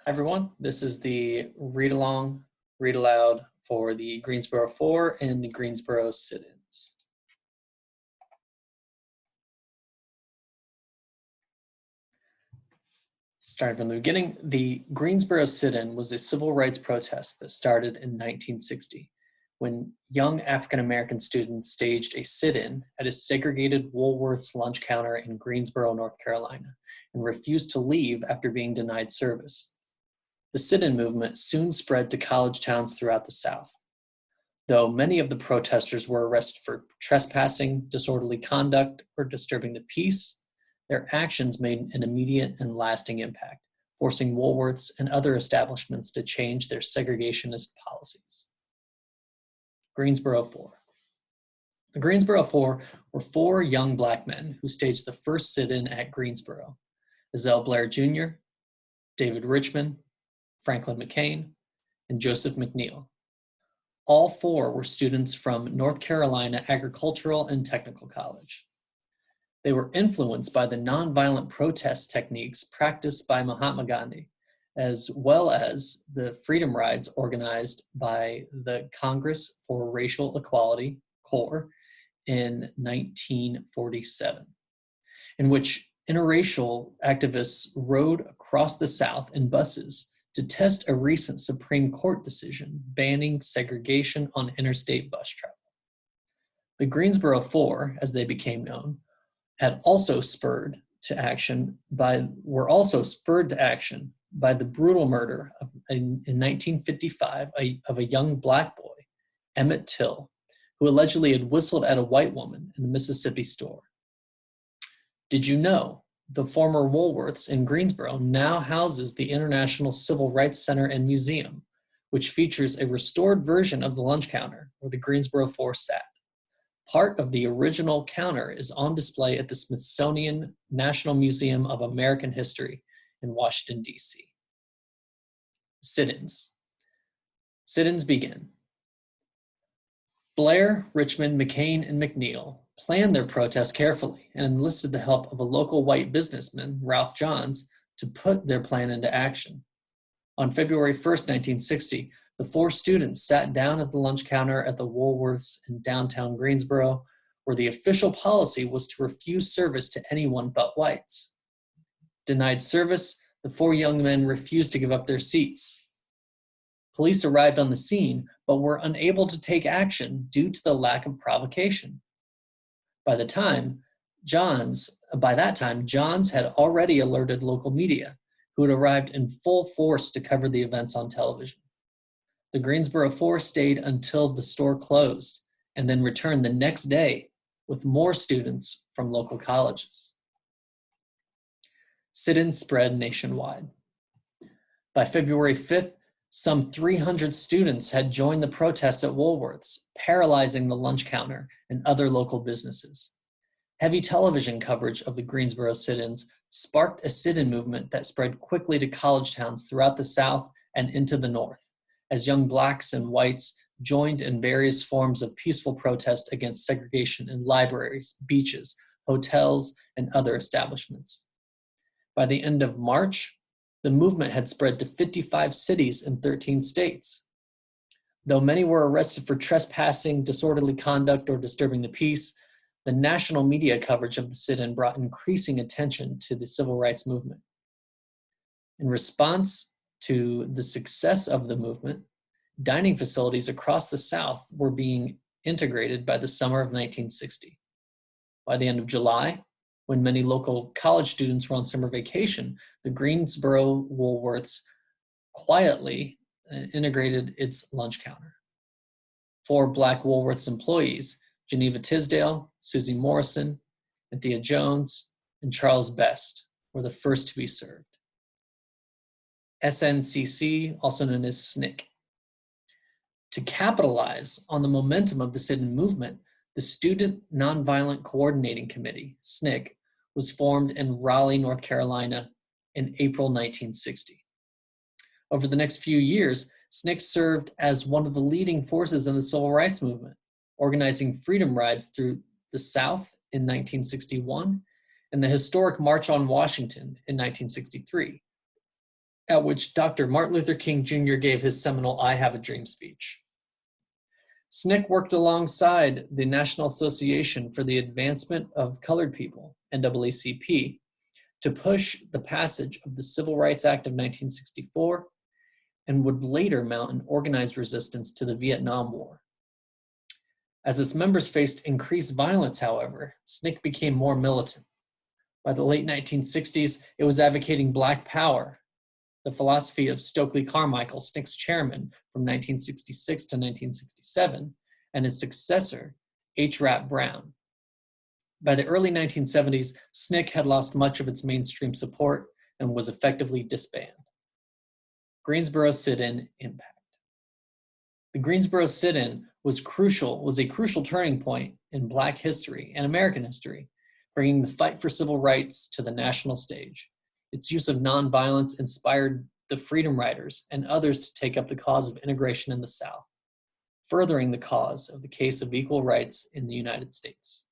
Everyone. This is the read along, read aloud for the Greensboro 4 and the Greensboro sit-ins. Starting from the beginning, the Greensboro sit-in was a civil rights protest that started in 1960 when young African-American students staged a sit-in at a segregated Woolworth's lunch counter in Greensboro, North Carolina, and refused to leave after being denied service. The sit-in movement soon spread to college towns throughout the South. Though many of the protesters were arrested for trespassing, disorderly conduct, or disturbing the peace, their actions made an immediate and lasting impact, forcing Woolworths and other establishments to change their segregationist policies. Greensboro 4. The Greensboro 4 were four young black men who staged the first sit-in at Greensboro: Ezell Blair Jr., David Richmond, Franklin McCain, and Joseph McNeil. All four were students from North Carolina Agricultural and Technical College. They were influenced by the nonviolent protest techniques practiced by Mahatma Gandhi, as well as the freedom rides organized by the Congress for Racial Equality, CORE, in 1947, in which interracial activists rode across the South in buses to test a recent Supreme Court decision banning segregation on interstate bus travel. The Greensboro 4, as they became known, were also spurred to action by the brutal murder in 1955 of a young black boy, Emmett Till, who allegedly had whistled at a white woman in a Mississippi store. Did you know the former Woolworths in Greensboro now houses the International Civil Rights Center and Museum, which features a restored version of the lunch counter where the Greensboro 4 sat? Part of the original counter is on display at the Smithsonian National Museum of American History in Washington, D.C. Sit-ins. Sit-ins begin. Blair, Richmond, McCain, and McNeil planned their protest carefully and enlisted the help of a local white businessman, Ralph Johns, to put their plan into action. On February 1st, 1960, the four students sat down at the lunch counter at the Woolworths in downtown Greensboro, where the official policy was to refuse service to anyone but whites. Denied service, the four young men refused to give up their seats. Police arrived on the scene, but were unable to take action due to the lack of provocation. By that time, Johns had already alerted local media, who had arrived in full force to cover the events on television. The Greensboro 4 stayed until the store closed and then returned the next day with more students from local colleges. Sit-ins spread nationwide. By February 5th, some 300 students had joined the protest at Woolworths, paralyzing the lunch counter and other local businesses. Heavy television coverage of the Greensboro sit-ins sparked a sit-in movement that spread quickly to college towns throughout the South and into the North, as young blacks and whites joined in various forms of peaceful protest against segregation in libraries, beaches, hotels, and other establishments. By the end of March, the movement had spread to 55 cities in 13 states. Though many were arrested for trespassing, disorderly conduct, or disturbing the peace, the national media coverage of the sit-in brought increasing attention to the civil rights movement. In response to the success of the movement, dining facilities across the South were being integrated by the summer of 1960. By the end of July, when many local college students were on summer vacation, the Greensboro Woolworths quietly integrated its lunch counter. Four black Woolworths employees, Geneva Tisdale, Susie Morrison, Anthea Jones, and Charles Best, were the first to be served. SNCC, also known as SNCC. To capitalize on the momentum of the sit-in movement, the Student Nonviolent Coordinating Committee, SNCC, was formed in Raleigh, North Carolina in April 1960. Over the next few years, SNCC served as one of the leading forces in the civil rights movement, organizing freedom rides through the South in 1961 and the historic March on Washington in 1963. at which Dr. Martin Luther King Jr. gave his seminal I Have a Dream speech. SNCC worked alongside the National Association for the Advancement of Colored People, NAACP, to push the passage of the Civil Rights Act of 1964 and would later mount an organized resistance to the Vietnam War. As its members faced increased violence, however, SNCC became more militant. By the late 1960s, it was advocating Black Power, the philosophy of Stokely Carmichael, SNCC's chairman from 1966 to 1967, and his successor, H. Rap Brown. By the early 1970s, SNCC had lost much of its mainstream support and was effectively disbanded. Greensboro sit-in impact. The Greensboro sit-in was a crucial turning point in Black history and American history, bringing the fight for civil rights to the national stage. Its use of nonviolence inspired the Freedom Riders and others to take up the cause of integration in the South, furthering the cause of the case of equal rights in the United States.